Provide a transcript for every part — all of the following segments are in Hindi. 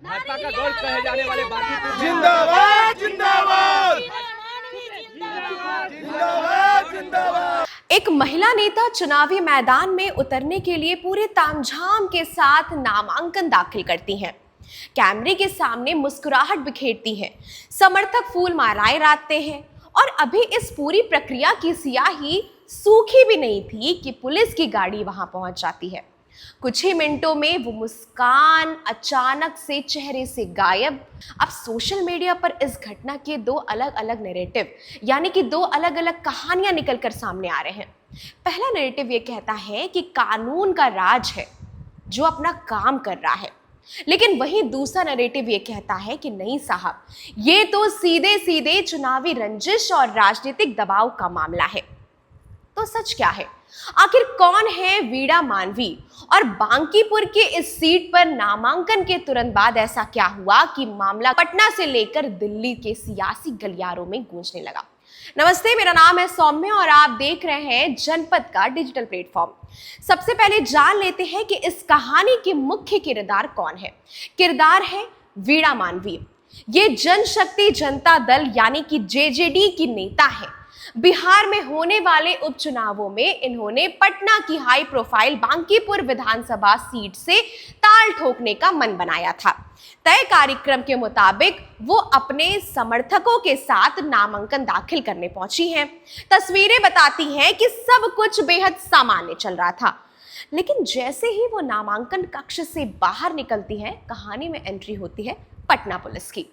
भाजपा का गौरव कहे जाने वाले बांकीपुर जिंदाबाद जिंदाबाद जिंदाबाद जिंदाबाद। एक महिला नेता चुनावी मैदान में उतरने के लिए पूरे तामझाम के साथ नामांकन दाखिल करती हैं। कैमरे के सामने मुस्कुराहट बिखेरती हैं, समर्थक फूल मालाएं राखते हैं और अभी इस पूरी प्रक्रिया की स्याही सूखी भी नहीं थी कि पुलिस की गाड़ी वहां पहुंच जाती है। कुछ ही मिनटों में वो मुस्कान अचानक से चेहरे से गायब। अब सोशल मीडिया पर इस घटना के दो अलग अलग नैरेटिव यानी कि दो अलग अलग कहानियां निकलकर सामने आ रहे हैं। पहला नैरेटिव ये कहता है कि कानून का राज है जो अपना काम कर रहा है, लेकिन वहीं दूसरा नैरेटिव ये कहता है कि नहीं साहब, ये तो सीधे सीधे चुनावी रंजिश और राजनीतिक दबाव का मामला है। तो सच क्या है? आखिर कौन है वीणा मानवी और बांकीपुर के इस सीट पर नामांकन के तुरंत बाद ऐसा क्या हुआ कि मामला पटना से लेकर दिल्ली के सियासी गलियारों में गूंजने लगा। नमस्ते, मेरा नाम है सौम्य और आप देख रहे हैं जनपद का डिजिटल प्लेटफॉर्म। सबसे पहले जान लेते हैं कि इस कहानी के मुख्य किरदार कौन है। किरदार है वीणा मानवी। ये जनशक्ति जनता दल यानी कि जेजेडी की नेता है। बिहार में होने वाले उपचुनावों में इन्होंने पटना की हाई प्रोफाइल बांकीपुर विधानसभा सीट से ताल ठोकने का मन बनाया था। तय कार्यक्रम के मुताबिक वो अपने समर्थकों के साथ नामांकन दाखिल करने पहुंची हैं। तस्वीरें बताती हैं कि सब कुछ बेहद सामान्य चल रहा था, लेकिन जैसे ही वो नामांकन कक्ष से बाहर निकलती हैं, कहानी में एंट्री होती है पटना पुलिस की।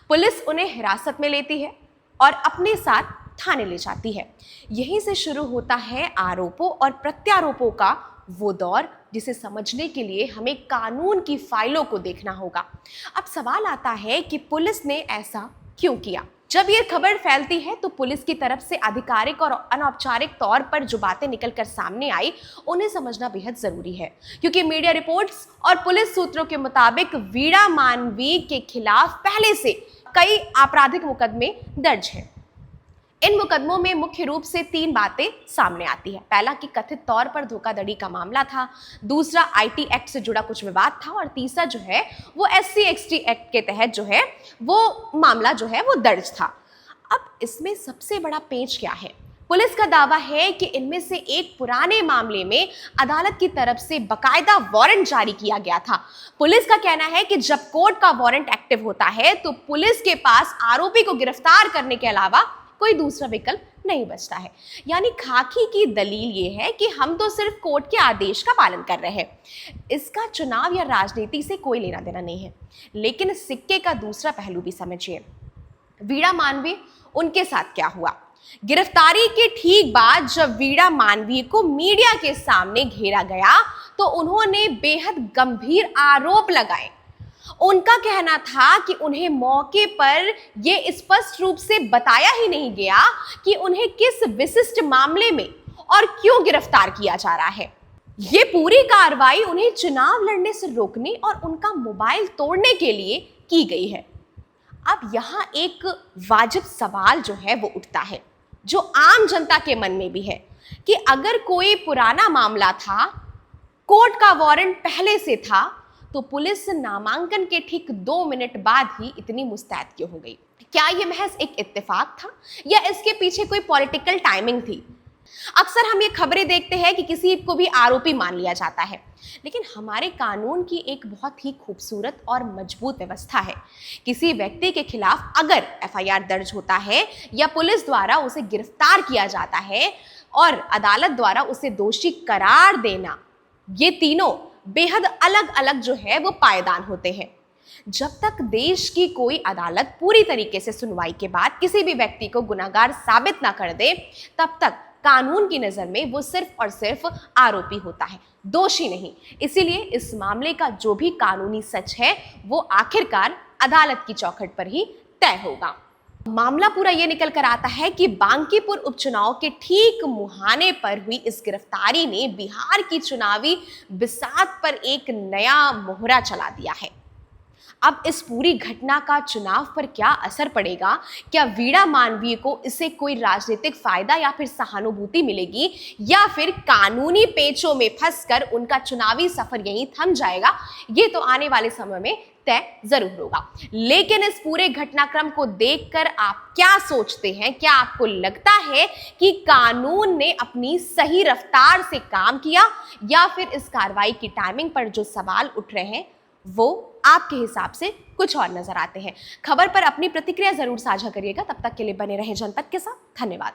पुलिस उन्हें हिरासत में लेती है और अपने साथ थाने ले जाती है। यहीं से शुरू होता है आरोपों और प्रत्यारोपों का वो दौर, जिसे समझने के लिए हमें कानून की फाइलों को देखना होगा। अब सवाल आता है कि पुलिस ने ऐसा क्यों किया। जब ये खबर फैलती है तो पुलिस की तरफ से आधिकारिक और अनौपचारिक तौर पर जो बातें निकलकर सामने आई, उन्हें समझना बेहद जरूरी है, क्योंकि मीडिया रिपोर्ट्स और पुलिस सूत्रों के मुताबिक वीणा मानवी के खिलाफ पहले से कई आपराधिक मुकदमे दर्ज हैं। इन मुकदमों में मुख्य रूप से 3 बातें सामने आती है। पहला कि कथित तौर पर धोखाधड़ी का मामला था, दूसरा आईटी एक्ट से जुड़ा कुछ विवाद था और तीसरा जो है वो SC/ST एक्ट के तहत जो है वो मामला जो है वो दर्ज था। अब इसमें सबसे बड़ा पेंच क्या है? पुलिस का दावा है कि इनमें से एक पुराने मामले में अदालत की तरफ से बकायदा वारंट जारी किया गया था। पुलिस का कहना है कि जब कोर्ट का वारंट एक्टिव होता है तो पुलिस के पास आरोपी को गिरफ्तार करने के अलावा कोई दूसरा विकल्प नहीं बचता है। यानी खाकी की दलील ये है कि हम तो सिर्फ कोर्ट के आदेश का पालन कर रहे हैं। इसका चुनाव या राजनीति से कोई लेना देना नहीं है। लेकिन सिक्के का दूसरा पहलू भी समझिए। वीणा मानवी, उनके साथ क्या हुआ? गिरफ्तारी के ठीक बाद जब वीणा मानवी को मीडिया के सामने घेरा गया तो उन्होंने बेहद गंभीर आरोप लगाए। उनका कहना था कि उन्हें मौके पर यह स्पष्ट रूप से बताया ही नहीं गया कि उन्हें किस विशिष्ट मामले में और क्यों गिरफ्तार किया जा रहा है। ये पूरी कार्रवाई उन्हें चुनाव लड़ने से रोकने और उनका मोबाइल तोड़ने के लिए की गई है। अब यहाँ एक वाजिब सवाल जो है वो उठता है, जो आम जनता के मन में भी है, कि अगर कोई पुराना मामला था, कोर्ट का वारंट पहले से था, तो पुलिस नामांकन के ठीक 2 मिनट बाद ही इतनी मुस्तैद क्यों हो गई? क्या ये महज एक इत्तेफाक था या इसके पीछे कोई पॉलिटिकल टाइमिंग थी? अक्सर हम ये खबरें देखते हैं कि किसी को भी आरोपी मान लिया जाता है, लेकिन हमारे कानून की एक बहुत ही खूबसूरत और मजबूत व्यवस्था है। किसी व्यक्ति के खिलाफ अगर FIR दर्ज होता है या पुलिस द्वारा उसे गिरफ्तार किया जाता है और अदालत द्वारा उसे दोषी करार देना, ये तीनों बेहद अलग अलग जो है वो पायदान होते हैं। जब तक देश की कोई अदालत पूरी तरीके से सुनवाई के बाद किसी भी व्यक्ति को गुनाहगार साबित ना कर दे, तब तक कानून की नजर में वो सिर्फ और सिर्फ आरोपी होता है, दोषी नहीं। इसीलिए इस मामले का जो भी कानूनी सच है वो आखिरकार अदालत की चौखट पर ही तय होगा। मामला पूरा ये निकल कर आता है कि बांकीपुर उपचुनाव के ठीक मुहाने पर हुई इस गिरफ्तारी ने बिहार की चुनावी बिसात पर एक नया मोहरा चला दिया है। अब इस पूरी घटना का चुनाव पर क्या असर पड़ेगा? क्या वीणा मानवीय को इससे कोई राजनीतिक फायदा या फिर सहानुभूति मिलेगी, या फिर कानूनी पेचों में फंसकर उनका चुनावी सफर यहीं थम जाएगा? ये तो आने वाले समय में तय जरूर होगा। लेकिन इस पूरे घटनाक्रम को देखकर आप क्या सोचते हैं? क्या आपको लगता है कि कानून ने अपनी सही रफ्तार से काम किया, या फिर इस कार्रवाई की टाइमिंग पर जो सवाल उठ रहे हैं वो आपके हिसाब से कुछ और नजर आते हैं? खबर पर अपनी प्रतिक्रिया जरूर साझा करिएगा। तब तक के लिए बने रहें जनपद के साथ। धन्यवाद।